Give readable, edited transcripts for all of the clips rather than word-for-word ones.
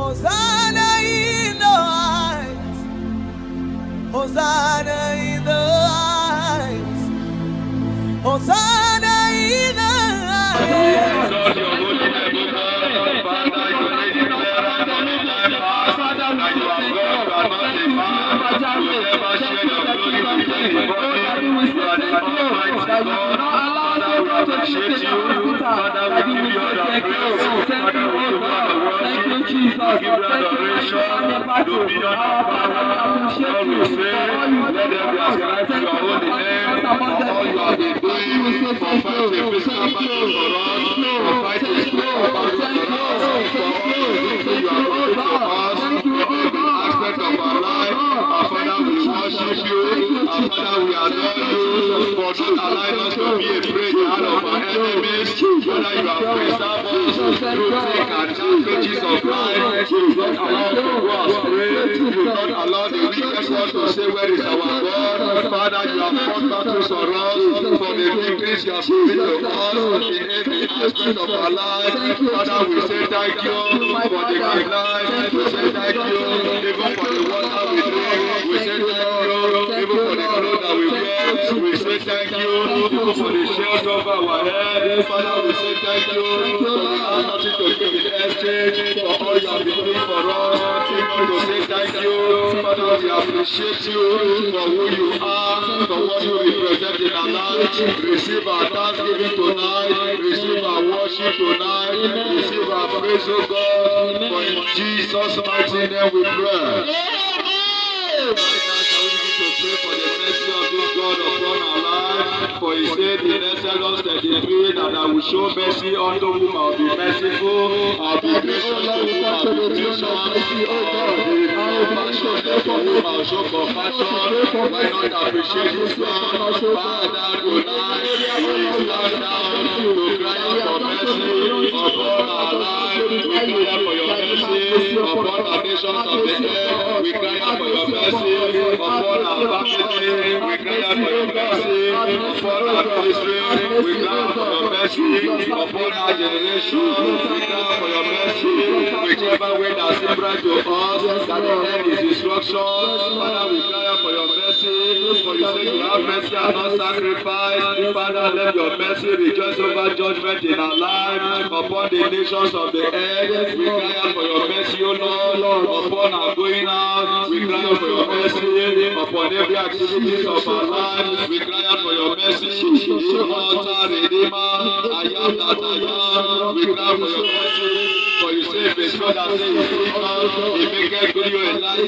Hosanna in the heights. Hosanna in the heights. Hosanna in the heights. Father, we adore you for not allowing us to be afraid out of our enemies. Father, you have preserved us through thick and dark pages of life. You will not allow us to go astray. You will not allow the wicked one to say, where is our God? Father, you have fought battles for us, for the victories you have given to us in every aspect of our life. Father, we say thank you for the good life. We say thank you even for the water we drink. We say thank you even for the clothes that we wear. We say thank you even for the shield over our head. Father, we say thank you for we have nothing to give in exchange for all you have been doing for us. We say thank you. Father, we appreciate you for who you are, for what you represent in our life. Receive our thanksgiving tonight. Receive our worship tonight. Receive our praise, O God. For in Jesus' mighty name we pray. Pray for the mercy of this God upon our life. For he said in Exodus 33 that I will show mercy unto whom I will be merciful. I will be gracious to whom I will be gracious. I will be compassionate to whom I will show compassion. Why not appreciate this God? Father, tonight we stand down to cry out for mercy upon our life. We cry out for your mercy upon our nations of the earth. We cry out for your mercy upon our family. We cry out for your mercy upon our ministry. We cry out for your mercy upon our generation. We cry out for your mercy whichever way that seems right to us, that the end is destruction. Father, we cry out for your mercy. For you say you have mercy and not sacrifice. Father, let your mercy rejoice over judgment in our lives upon the nations of the earth. We cry out for your mercy, O Lord, upon our going out. We cry out for your mercy upon every activities of our life. We cry out for your mercy, immortal Redeemer. I am that I am. We cry out for your mercy. For you say, the God that says he maketh good you a liar,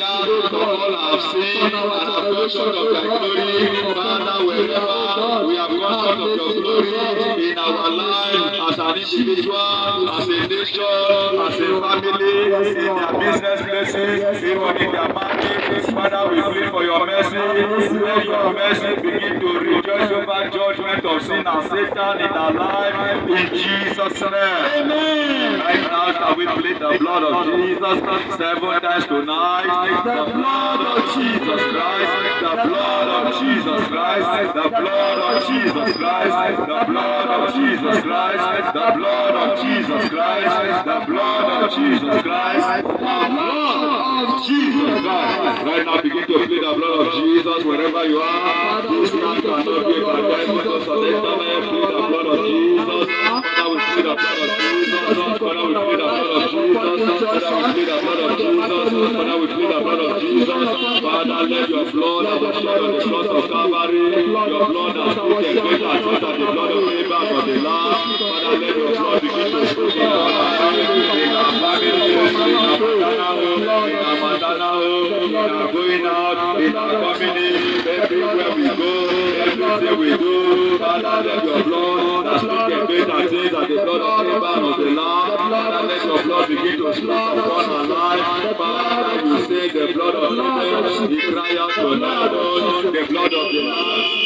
for all have sinned and have come short of thy glory. Father, wherever we have come short of your glory in our life, as an individual, as a nation, as a family, in their business places, even in their marriage, Father, we pray for your mercy. Let your mercy begin to rejoice over judgment of sin and Satan in our life. In Jesus' name. Amen. Right now, shall we plead the blood of Jesus 7 times tonight? The blood of Jesus Christ. The blood of Jesus Christ. The blood of Jesus Christ. The blood of Jesus Christ. The blood of Jesus Christ. The blood of Jesus Christ. The blood of Jesus Christ. Right now, begin to plead the blood of Jesus wherever you are. This man cannot be a condemned because of the internet. Plead the blood of Jesus. Father, we plead the blood of Jesus. Father, we plead the blood of Jesus. Father, we plead the blood of Jesus. Father, we plead the blood of Jesus. Father, let your blood that was shed on the cross of Calvary, your blood that spoken better things than the blood of Abel of the Lamb. Father, let your blood begin to speak in our lives, in our families, in our maternal home, in our maternal home, in our going out, in our coming in, everywhere we go, everything we do. Father, let your blood that spoken better things than the blood of Abel of the Lamb. Father, let your blood begin to speak upon our life. Father, you say the blood of Abel, we cry out to heaven, the blood of the Lamb.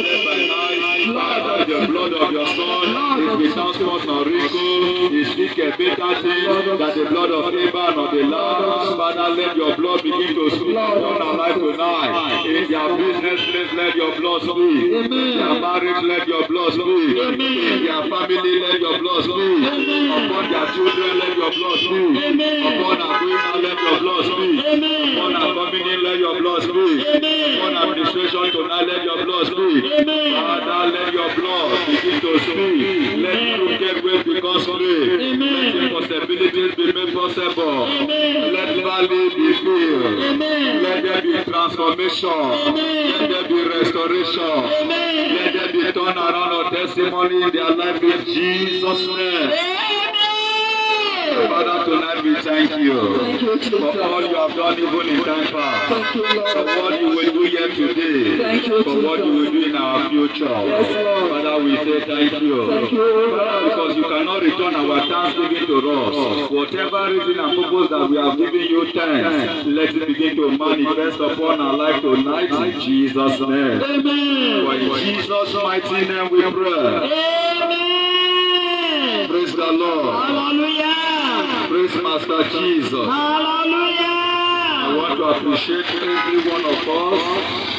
dead by night. Father, the blood of your Son is without spot nor wrinkle. He speak a better thing than the blood of Abel or the Lamb. Father, let your blood begin to speak upon our life tonight. In their business place, let your blood speak. In their marriage, let your blood speak. In their family, let your blood speak. Upon their children, let your blood speak. Upon our going out, let your blood speak. Upon our coming in, let your blood speak. Upon administration tonight, let your blood speak. Father, let your blood begin to speak. Let crooked ways become straight. Let impossibilities be made possible. Let valley be filled. Let there be transformation. Let there be restoration. Let there be turnaround of testimony in their life in Jesus' name. Father, tonight we thank you for all you have done even in time past, for what you will do here today, for what you will do in our future. Father, we say thank you. Father, because you cannot return our thanksgiving to us. Whatever reason and purpose that we have given you thanks, let it begin to manifest upon our life tonight in Jesus' name. For in Jesus' mighty name we pray. Praise the Lord. Hallelujah. Praise Master Jesus. Hallelujah. I want to appreciate every one of us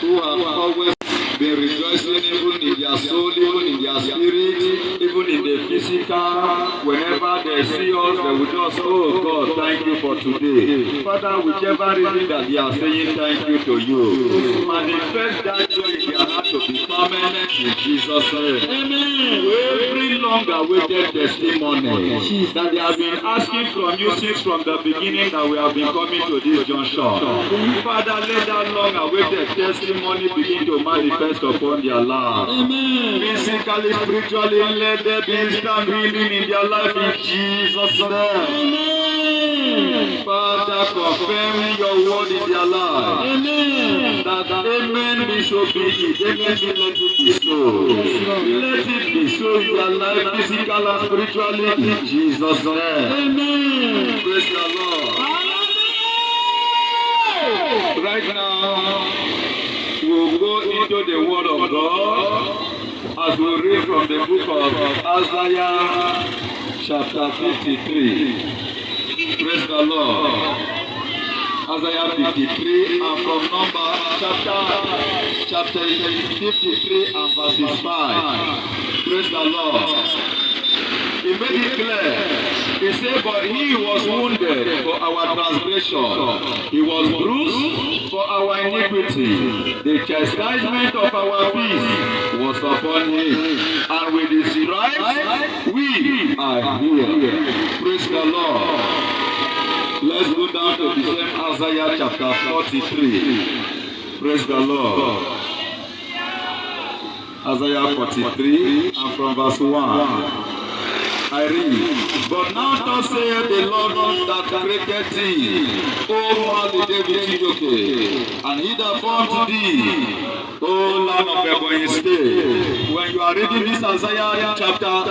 who have always been rejoicing even in their soul, even in their spirit, even in the physical. Whenever they see us, they will just, oh God, thank you for today. Father, whichever reason that they are saying thank you to you, manifest that joy in their heart to be permanent in Jesus' name. Amen. Every long-awaited testimony that they have been asking from you since from the beginning that we have been coming to this junction. Father, let that long-awaited testimony begin to manifest upon their life. Amen. Physically, spiritually, let there be instant healing in their life in Jesus' name. Amen. Father, confirm your word in their life. Amen. That amen be so be it. Amen be let it be so. Let it be so in their life, physical and spiritually, in Jesus' name. Amen. Praise the Lord. Hallelujah. Right now, we'll go into the Word of God as we read from the book of Isaiah, chapter 53. Praise the Lord. Isaiah 53 and from number chapter 53 and verses 5. Praise the Lord. He made it clear. He said, but he was wounded for our transgression. He was bruised for our iniquity. The chastisement of our peace was upon him. And with his stripes, we are healed. Praise the Lord. Let's go down to the same Isaiah chapter 43. Praise the Lord. Isaiah 43 and from verse 1. I read, but now thus saith the Lord that created thee, O man the David Chidoke, and he that formed thee, O land of Ebonyi State. When you are reading this Isaiah chapter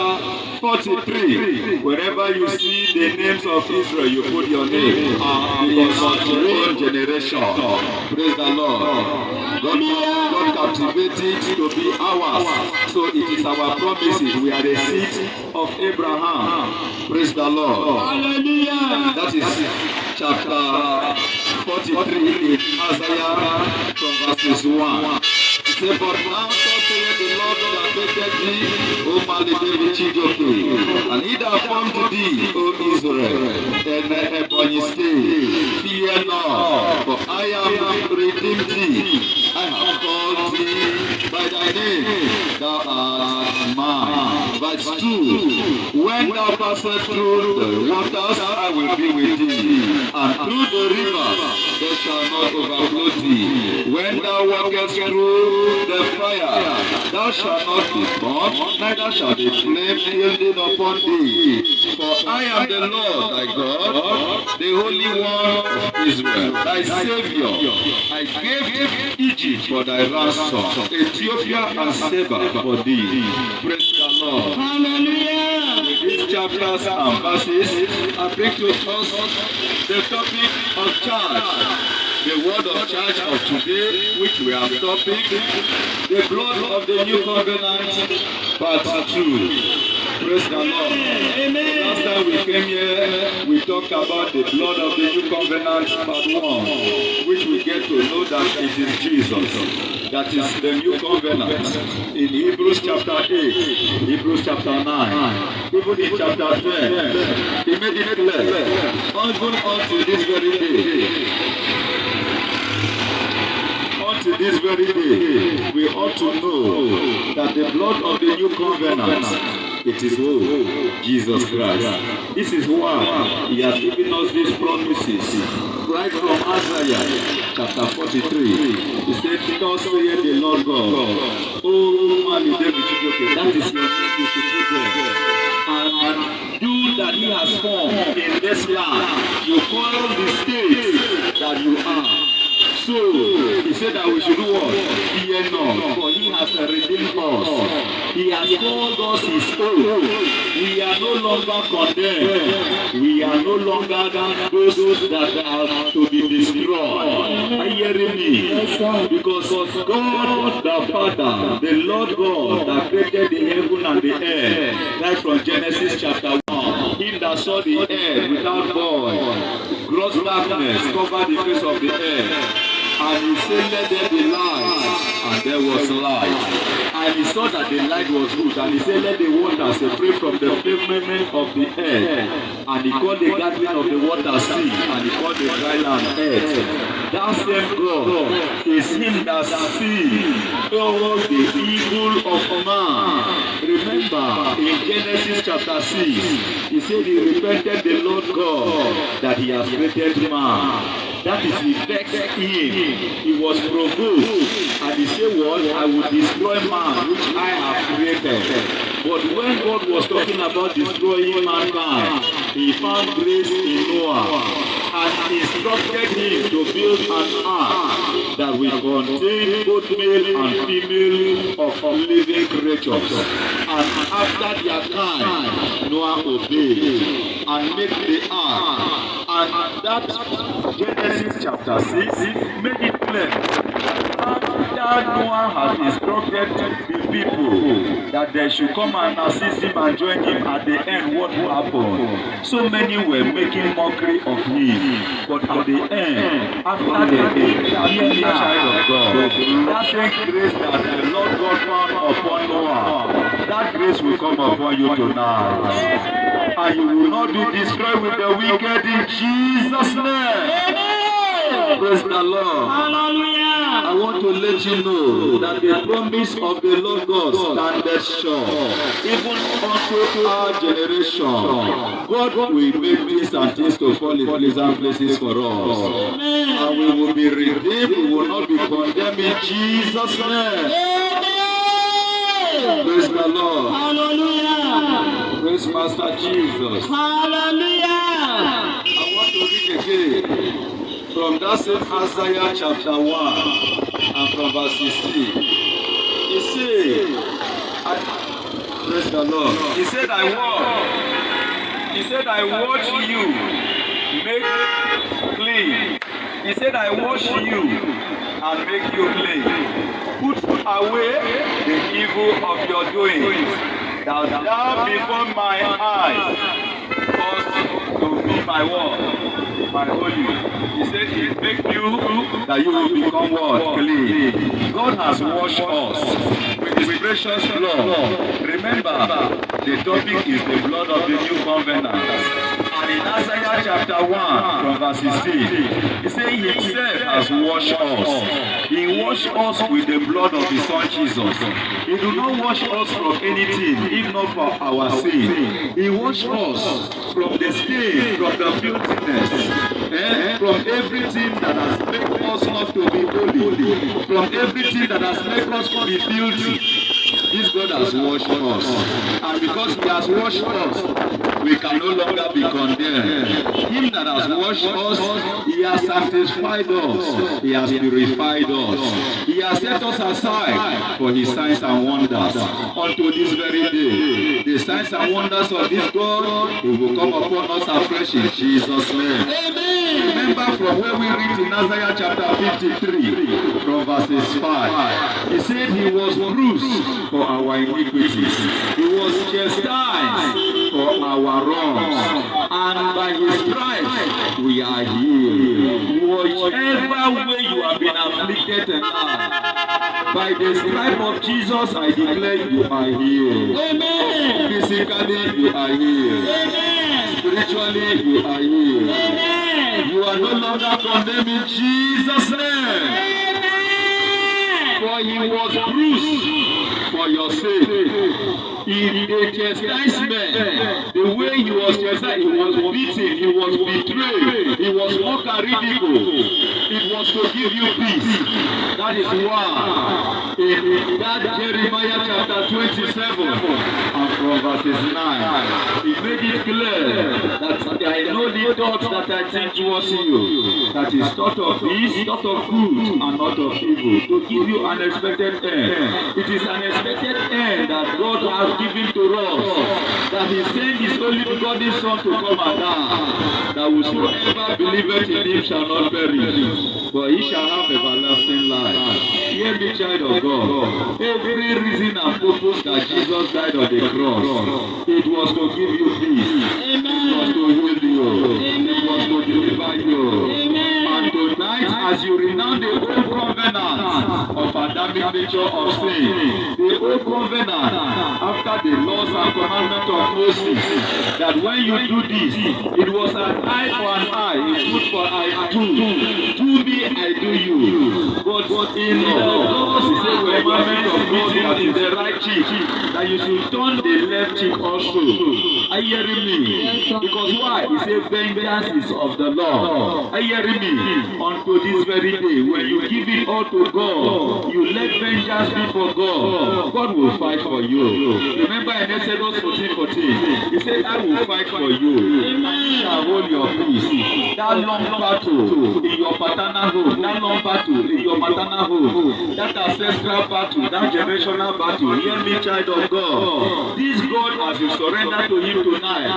43, wherever you see the names of Israel, you put your name because your own generation. Praise the Lord. God captivated to be ours. So it is our promises. We are the seed of Abraham. Praise the Lord. Hallelujah. That is chapter 43 in Isaiah from verses 1. Say, but now so saith the Lord that created thee, O Mali David Chidoke, and he that formed thee, O Israel, and Ebonyi State. Fear not, for I have redeemed thee. I have called thee by thy name, thou art mine. Verse 2. When thou passest through the waters, I will be with thee, and through the rivers, they shall not overflow thee. When thou walkest through the fire, thou shalt not be burnt, neither shall the flame kindle upon thee. For I am the Lord thy God, the Holy One of Israel, thy Savior. I gave Egypt for thy ransom, Ethiopia and Seba for thee. Praise the Lord. Hallelujah. With these chapters and verses, I bring to us the topic of charge. The word of charge of today, which we have topic, the blood of the new covenant, part 2. Praise the Lord. Amen. Last time we came here, we talked about the blood of the new covenant, part 1, which we get to know that it is Jesus. That is the new covenant. In Hebrews chapter 8, Hebrews chapter 9, even in chapter 10, he made it clear, even unto this very day. Unto this very day, we ought to know that the blood of the new covenant, it is who? Jesus Christ. This is why he has given us these promises. Right from Isaiah chapter 43. He said, thus saith the Lord God. Oh, man, David, that is your name you should put there. And you that he has formed in this land, you call the state that you are. So, he said that we should do what? Fear not, for he has redeemed us. He has called us his own. We are no longer condemned. We are no longer those that are to be destroyed. Are you hearing me? Because God the Father, the Lord God that created the heaven and the earth, right from Genesis chapter 1, him that saw the earth without void, gross darkness covered the face of the earth. And he said, let there be light, and there was light. And he saw that the light was good, and he said, let the water separate from the firmament of the earth. And he called the gathering of the water sea, and he called the dry land earth. That same God is him that sees all the evil of man. Remember, in Genesis chapter 6, he said he repented the Lord God that he has created man. That is, he vexed him. He was provoked. And he said, what? I will destroy man which I have created. But when God was talking about destroying mankind, he found grace in Noah. And instructed him to build an ark that will contain both male and female of living creatures. And after their kind, Noah obeyed and made the ark. And that Genesis chapter 6 made it clear that Noah has instructed the people that they should come and assist him and join him at the end. What will happen? So many were making mockery of him, but at the end, after the child of God, that same grace that the Lord God found upon Noah, that grace will come upon you tonight. And you will not be destroyed with the wicked in Jesus' name. Praise the Lord. Hallelujah. I want to let you know that the promise of the Lord God standeth sure. Even unto our generation, God will make things and things to fall in pleasant places for us. And we will be redeemed. We will not be condemned in Jesus' name. Praise the Lord. Hallelujah. Praise Master Jesus. Hallelujah. I want to read again from that same Isaiah chapter 1 and from verse 16. He said, praise the Lord. He said, I watch you make clean. He said, I wash you and make you clean. Put away the evil of your doings, that thou before my eyes cause to be my word, my holy. He said he make you that you will become what? Clean. God has washed us with his precious blood. Remember, the topic is the blood of the new covenant. And in Isaiah chapter 1 from verse 16, he said he himself has washed us. He washed us with the blood of his son Jesus. He do not wash us from anything, if not for our sin. He washed us from the stain, from the filthiness, from everything that has made us not to be holy, from everything that has made us to be filthy. This God has washed us. And because he has washed us, we can no longer be condemned. Him that has washed us, he has sanctified us. He has purified us. He has set us aside for his signs and wonders. Unto this very day, the signs and wonders of this God, he will come upon us afresh in Jesus' name. Amen. remember from where we read in Isaiah chapter 53, from verses 5. He said he was bruised for our iniquities. He was chastised for our wrongs. And by his stripes we are healed. Whichever way you have been afflicted tonight, by the stripe of Jesus I declare you are healed. Amen. Physically you are healed. Amen. Spiritually you are healed. Amen. You are no longer condemned in Jesus' name. Amen. For he was bruised for your sake. In the chastisement, the way he was chastised, he was beaten, he was betrayed, he was mocked and ridiculed. It was to give you peace. That is why in that Jeremiah chapter 27 and from verses 9, he made it clear that I know the thoughts that I think towards you, that is thought of peace, thought of good, and not of evil, to give you an expected end. It is an expected end that God has given to us, that he sent his only begotten Son to come and die, that whosoever believeth in him shall not perish, but he shall have everlasting life. Hear me, child of God. Every reason and purpose that Jesus died on the cross, it was to give you peace. Amen. It was to heal you. Amen. It was to deliver you. Amen. And tonight, as you renounce the old covenant of Adamic nature of sin, the old covenant after the laws and commandments of Moses, that when you do this, it was an eye for an eye, a foot for eye. Do me, I do you. But in the laws, he said, the commandment of God that is the right cheek, that you should turn the left cheek also. Are you hearing me? Because why? He said, vengeance is of the Lord. Are you hearing me? Unto this very day, when you give it all to God, you let vengeance be for God. God will fight for you. Remember in Exodus 14:14, he said, I will fight for you. And you shall hold your peace. That long battle in your paternal home, that long battle in your maternal home, that ancestral battle, that generational battle, hear me, child of God. This God, as you surrender to him tonight,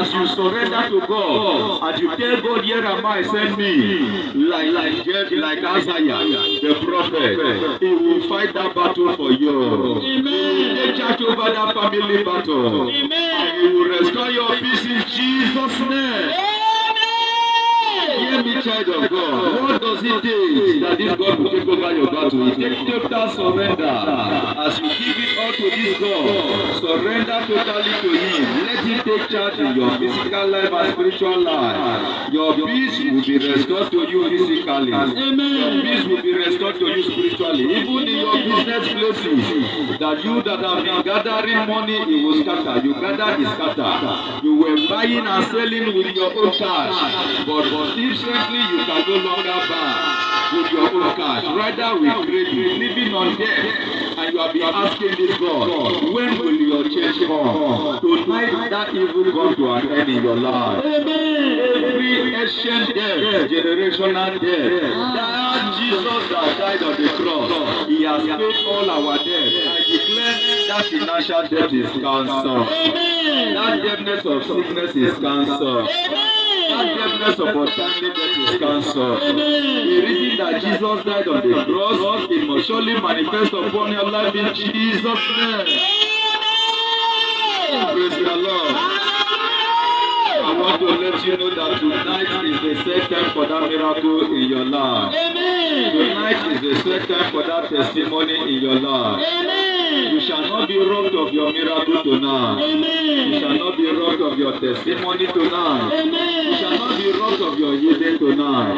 as you surrender to God, as you tell God, here am I, send me, like Isaiah, the prophet, he will fight that battle for you. Amen. He will take charge over that family battle. Amen. And he will restore your peace in Jesus' name. Hear me, child of God. What does it take that this God will take over your battle? It takes total surrender. As you give it all to this God, surrender totally to him. Let him take charge in your physical life and spiritual life. Your peace will be restored to you physically. Amen. Your peace will be restored to you spiritually. Even in your business places, that you that have been gathering money, it will scatter. You gather, it scatter. You were buying and selling with your own cash, but differently you can no longer buy with your own cash. Rather with credit, living on debt. And you have been asking this God, when will your change come? Tonight that evil come to an end in your life. Amen. Every ancient debt, generational debt, that Jesus that died on the cross, he has paid all our debt. I declare that financial debt is cancelled. That debtness of sickness is cancelled. That debtness of untimely death is cancelled. The reason that Jesus died on the cross, it must surely manifest upon your life in Jesus' name. Praise the Lord. I want to let you know that tonight is the set time for that miracle in your life. Tonight is the set time for that testimony in your life. You shall not be robbed of your miracle tonight. You shall not be robbed of your testimony tonight. You shall not be robbed of your healing tonight.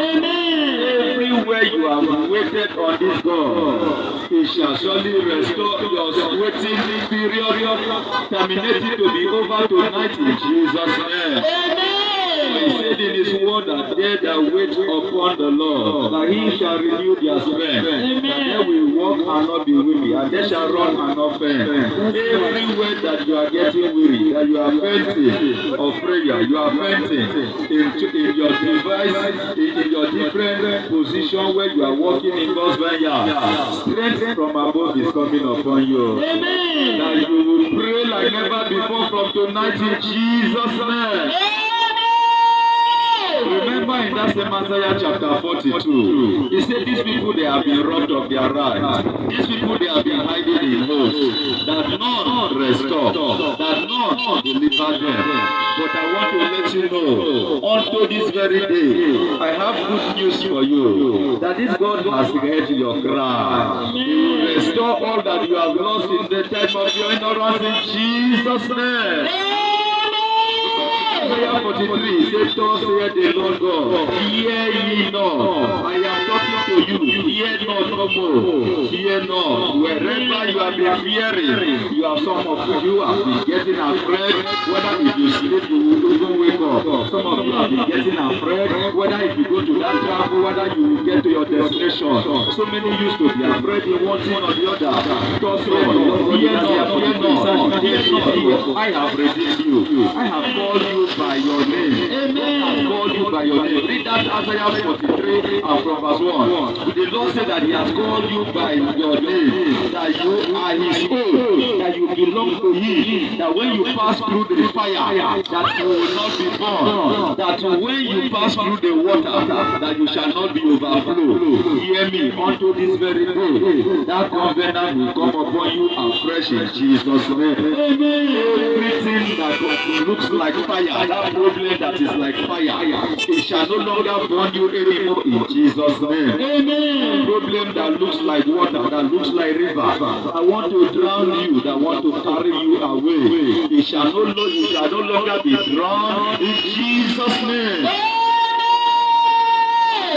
Everywhere you have waited on this God, he shall surely restore your waiting period, terminated to be over tonight in Jesus' name. He said in his word that they that wait upon the Lord, that he shall renew their strength, that they will walk and not be weary, and they shall run and not faint. Everywhere that you are getting weary, that you are fainting of prayer, you are fainting in your device, in your different position where you are walking in God's vineyard, strength from above is coming upon you. That you will pray like never before from tonight in Jesus' name. Remember in that that same Isaiah chapter 42, he said, these people, they have been robbed of their rights. These people, they have been hiding in holes, that none restore, that none deliver them. But I want to let you know, unto this very day, I have good news for you, that this God has heard your cry. He will restore all that you have lost in the time of your ignorance in Jesus' name. Isaiah 43 says, thus saith the Lord God, hear ye not. I am talking to you. Fear not no more. Fear not. Wherever you have been fearing, you have some of you have been getting afraid. Whether if you sleep, you will even wake up. Some of you have been getting afraid. Whether if you go to that travel, whether you will get to your destination. So many used to be afraid in one thing or the other. Thus saith the Lord, fear not. Fear not. Fear not. I have redeemed you. I have called you by your name. Amen. I have called you by your name. Read that Isaiah 43 and from verse 1. The Lord said that He has called you by your name, that you are His own, that you belong to Him, that when you pass through the fire, that you will not be burned, that when you pass through the water, that you shall not be overflowed. Hear me, unto this very day, that covenant will come upon you afresh in Jesus' name. Amen. Everything that looks like fire, that problem that is like fire, it shall no longer burn you anymore in Jesus' name. Amen. Problem that looks like water, that looks like river, I want to drown you, that want to carry you away. You shall no longer be drowned in Jesus' name.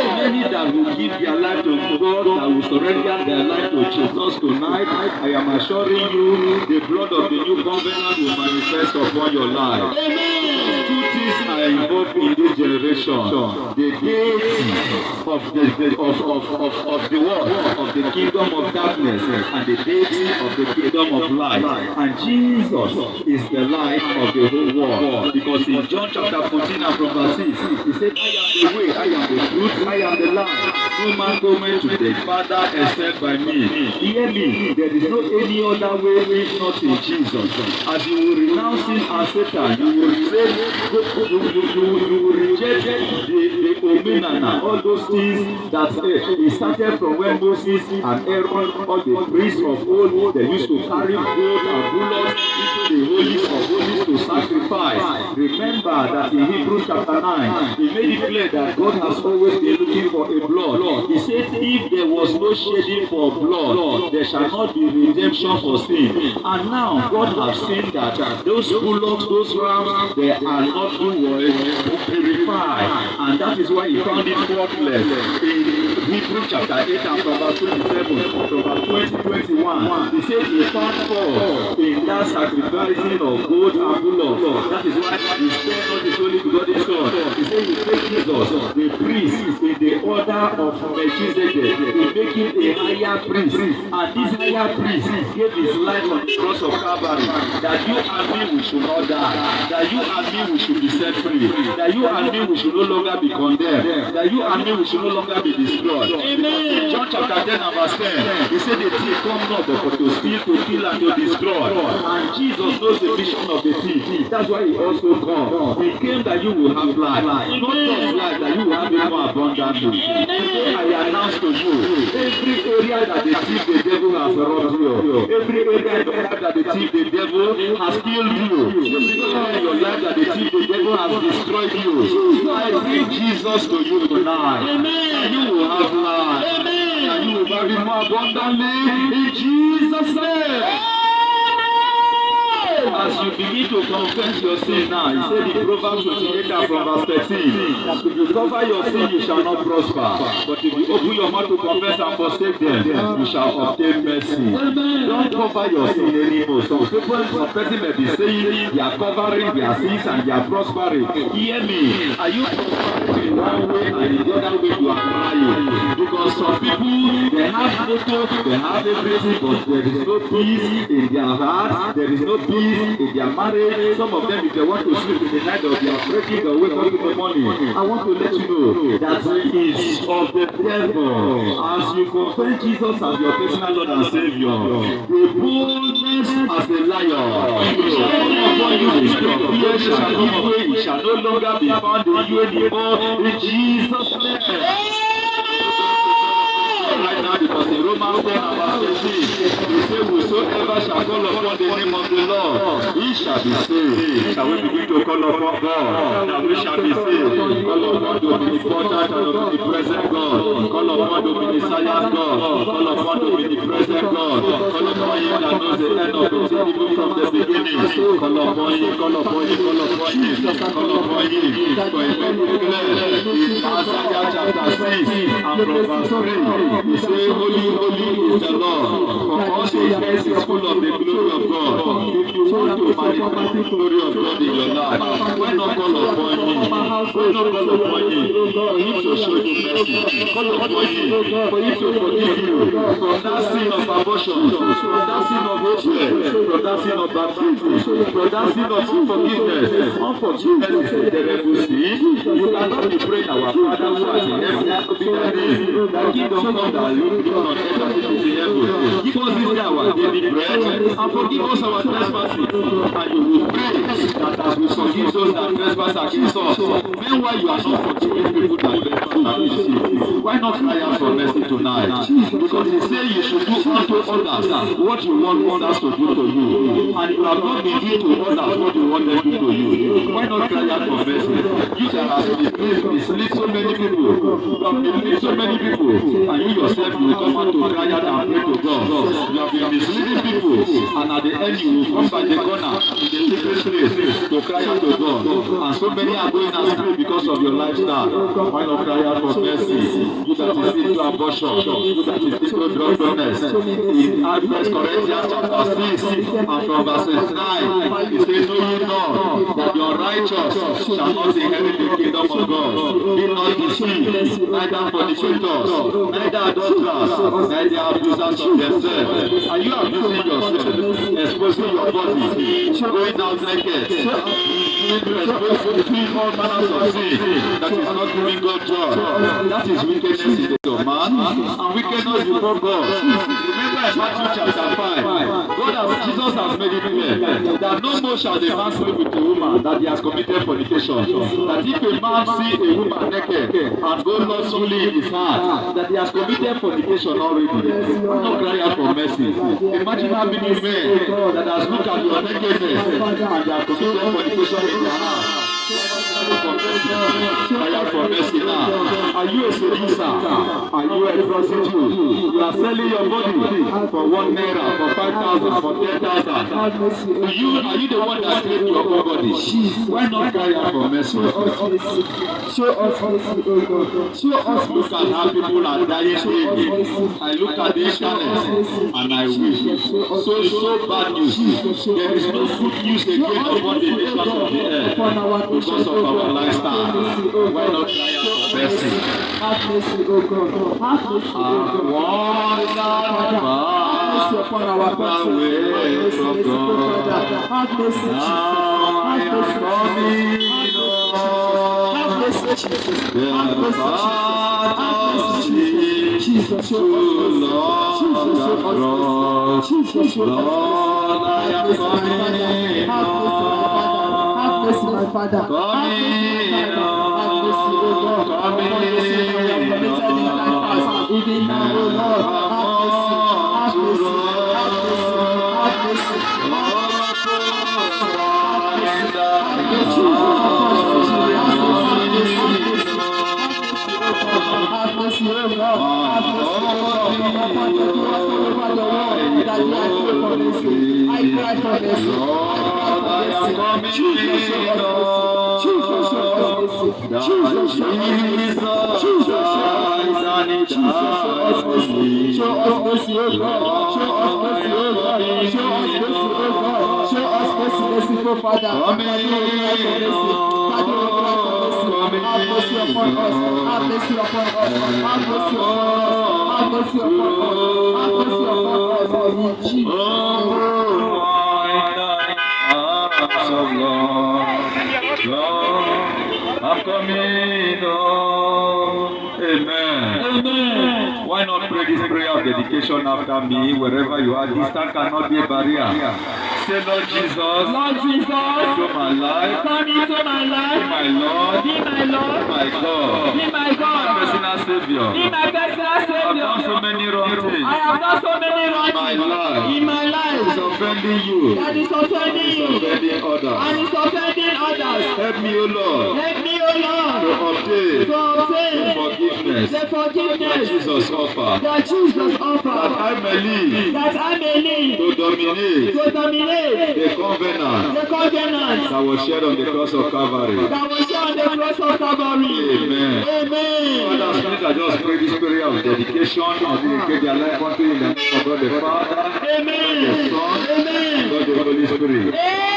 Many that will give their life to God, that will surrender their life to Jesus tonight, I am assuring you, the blood of the new covenant will manifest upon your life. Amen. Two things are involved in this generation: the deity of the world, of the kingdom of darkness, and the deity of the kingdom of light. And Jesus is the light of the whole world. Because in John chapter 14 and from verse 6, he said, I am the way, I am the truth, I am the light. No man cometh to the Father except by me. Hear me, there is no any other way if not in Jesus. As you will renounce him and Satan, you will say, you will reject the Omenana, all those things that it started from when Moses and Aaron, all the priests of old, they used to carry goats and bullocks into the holies of holies to sacrifice. Remember that in Hebrews chapter 9, he made it clear that God has always been looking for a blood. He said, if there was no shedding for blood, there shall not be redemption for sin. And now God has seen that those bullocks, those rams, they are not purified. And that is why he found it faultless. In Hebrews chapter 8 and from verse 27, from verse 20-21, he said he found fault in that sacrificing of goats and bullocks. That is why he spared not his only begotten son. He said he made Jesus the priest in the order of Melchizedek. He make him a higher priest. And this higher priest gave his life on the cross of Calvary, that you and me we should not die, that you and me we should be set free, that you and me we should no longer be condemned, that you and me we should no longer be destroyed. Amen. John chapter 10 and verse 10, he said the thief come not but to steal, to kill and to destroy. And Jesus knows the vision of the thief. That's why he also come. He came that you will have life, not just life, that you will have it more abundantly. Today I announce to you, every area that the thief, the devil has robbed you, every area in your life that the thief, the devil has killed you, every area in your life that the thief, the devil has destroyed you, I bring Jesus to you tonight. Amen. And you will have life. Amen. And you will have it more abundantly in Jesus' name. As you begin to confess your sin now, he said in Proverbs 28 and from verse 13, that if you cover your sin, you shall not prosper. But if you open your mouth to confess and forsake them, you shall obtain mercy. Don't cover your sin anymore. Some people, some person may be saying they are covering their sins and they are prospering. Hear me. Are you prospering in one way and in the other way you are crying? Because some people, they have photo, they have everything, but there is no peace in their heart. There is no peace in their marriage. Some of them, if they want to sleep in the night or they are breaking, they wake up in the morning. I want to let you know that it is of the devil. As you confess Jesus as your personal Lord and Savior, the boldness as a lion. He shall come upon you, the spirit of fear shall give way, he shall no longer be found in you anymore. In Jesus' name. Right now, because in Romans 10 and verse 18, they say, whosoever shall call upon the name of the Lord, he shall be saved. Shall we begin to call upon God? Now we shall be saved. Call upon the omnipotent and omnipresent God. Call upon the omniscient God. Call upon the omnipresent God. Call upon him that knows the end of the thing even from the beginning. Call upon him, call upon him, call upon him, call upon him. For he made it clear in Isaiah chapter 6 and from verse 3. He say, holy, holy is the Lord, for all the earth is full of the glory of God. If you want to manifest the glory of God in your life, why not call upon him? Why not call upon him? For him to show you mercy. Call upon him for him to forgive you from that sin of abortion, from that sin of hatred, from that sin of baptism, from that sin of unforgiveness. Unforgiveness is a terrible sin. You cannot be praying our Father who art in heaven, hallowed be thy name. Thy kingdom come, thy will be done on earth as it is in heaven. Give us this day our daily bread, and forgive us our trespasses. And you will pray that as we forgive those that trespass against us, meanwhile you are not forgiving people that trespass against you. Why not cry out for mercy tonight? Because he said you should do unto others what you want others to do to you, and you have not been doing to others what you want them to do to you. Why not cry out for mercy? You that have misled so many people, you have misled so many people, and you yourself you will come out to cry out and pray to God. You have been misleading people, and at the end you will come by the corner in the secret place to cry out to God. And so many are going astray because of your lifestyle. Why not cry out for mercy? You that is into abortion, you that is into drunkenness. In 1 Corinthians chapter 6 and from verse 9, he says, know ye not that the unrighteous shall not inherit the kingdom of God. Be not deceived, neither fornicators, neither adulterers, neither abusers of themselves. Are you abusing yourself, exposing your body, going out naked, doing all manners of sin that is not giving God joy? That is wickedness in the man, and wickedness before God. Remember in Matthew chapter 5, Jesus has made it clear that no more shall the man sleep with a woman that he has committed fornication. That if a man see a woman naked and go lustfully in his heart, that he has committed fornication already. Why not cry out for mercy? Imagine how many men that has looked at your nakedness and they have committed fornication in their heart. Cry out for mercy now. Are you a seducer? Are you a prostitute? You are selling your body for 1 naira, for 5,000, for 10,000. Are you the one that created your own body? Why not cry out for mercy? Show us mercy, O God. Show us mercy. Look at how people are dying daily. I look at the internet and I wish. So bad news. There is no good news again upon the nations of the earth. Because of our lifestyle. Why not cry out for mercy? Have mercy, O God. Have mercy, O God. Have mercy upon our country. Have mercy, O God. Have mercy, Jesus. Have mercy, Jesus. Have mercy, Jesus. Jesus, show us mercy. Jesus, show us mercy. Have mercy, my Father. Have mercy, O God. Have mercy, I have committed in thy past. Even now, O Lord, have mercy. Have mercy. Have mercy, O God. Upon the doors all over the world that you are praying for mercy. I cry for mercy. Jesus, show us mercy. Jesus, show us mercy. Jesus, show us mercy. Show us mercy, O God. Show us mercy, O God. Show us mercy, O God. Show us mercy, merciful Father. Have mercy upon us. Have mercy upon us. Have mercy upon us. Have mercy upon us. Have mercy upon us. In Jesus' name. I'm coming, Amen. Amen. Why not pray this prayer of dedication after me, wherever you are? Distance cannot be a barrier. Say, Lord Jesus, Lord Jesus, into my life, come into my be life. my Lord, Be my Lord. my God, Be my my God. personal Savior. Be my personal I've done so Savior. many wrong things. I have done so many wrong My things life in my is life offending you, that is offending is you offending and others. is offending others. Help me, O Lord, Help me, O to Lord, obtain to obtain the forgiveness the that forgiveness Jesus offers, that Jesus that offers, I may live that I may live to dominate to dominate the covenant the covenant that was shed on the cross of Calvary. that was shed on the cross of Calvary. Amen. Amen. Father, please, I just pray this prayer of dedication and dedicate their life unto you in the name of God the Father, Amen. the Son, and Amen. God the Holy Spirit. Amen.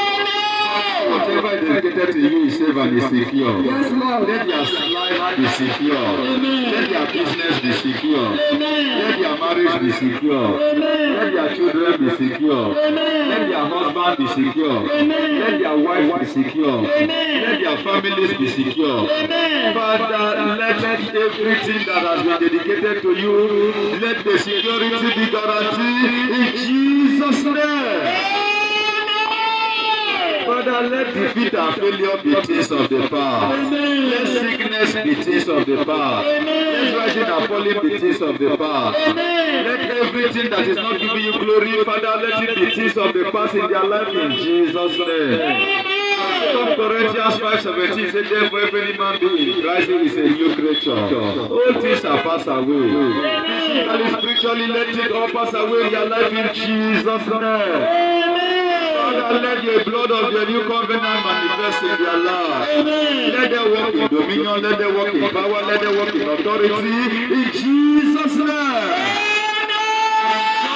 Whatever is dedicated to you is safe and is secure. Yes, Lord. Let their life be secure. Amen. Let their business be secure. Amen. Let their marriage be secure. Amen. Let their children be secure. Amen. Let their husband be secure. Amen. Let their wife be secure. Amen. Let their families be secure. Amen. Father, let everything that has been dedicated to you, let the security be guaranteed in Jesus' name. Father, let defeat and failure be things of the past. Let sickness be things of the past. Let rising and falling be things of the past. Let everything that is not giving you glory, Father, let it be things of the past in their life in Jesus' name. 2 Corinthians 5:17 says, therefore, if any man be in Christ, he is a new creature. All things are passed away. Physically, spiritually, let it all pass away in their life in Jesus' name. Father, let the blood of the new covenant manifest in their life. Let them walk in dominion, let them walk in power, let them walk in authority in Jesus' name.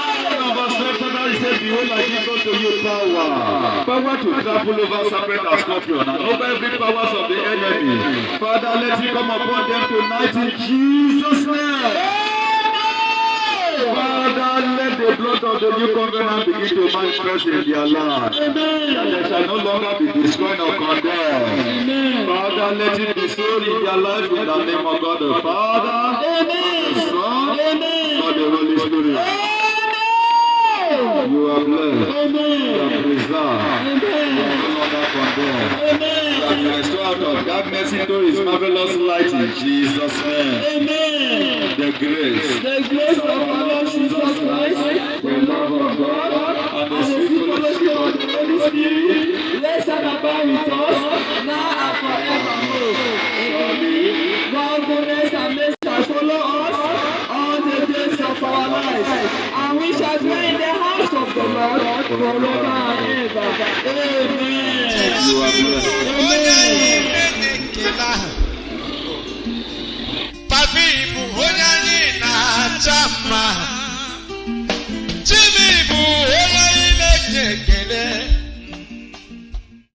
Father, he said, behold, I give unto you power to trample over serpent and scorpion and over every powers of the enemy. Father, let it come upon them tonight in Jesus' name. Father, let the blood of the new covenant begin to manifest in their life. That they shall no longer be destroyed or condemned. Father, let it be so in their life in the name of God the Father, the Son, and the Holy Spirit. You are blessed. You are preserved. You are no longer condemned. You are restored out of darkness into his marvelous light in Jesus' name. The grace of our Lord Jesus Christ, the love of God, and the sweet fellowship of the Holy Spirit, rest and abide with us now and forevermore. Amen. God, goodness and mercy shall follow us all the days of our lives, and we shall dwell in the house of the Lord forever and ever. Amen. you are blessed. Amen.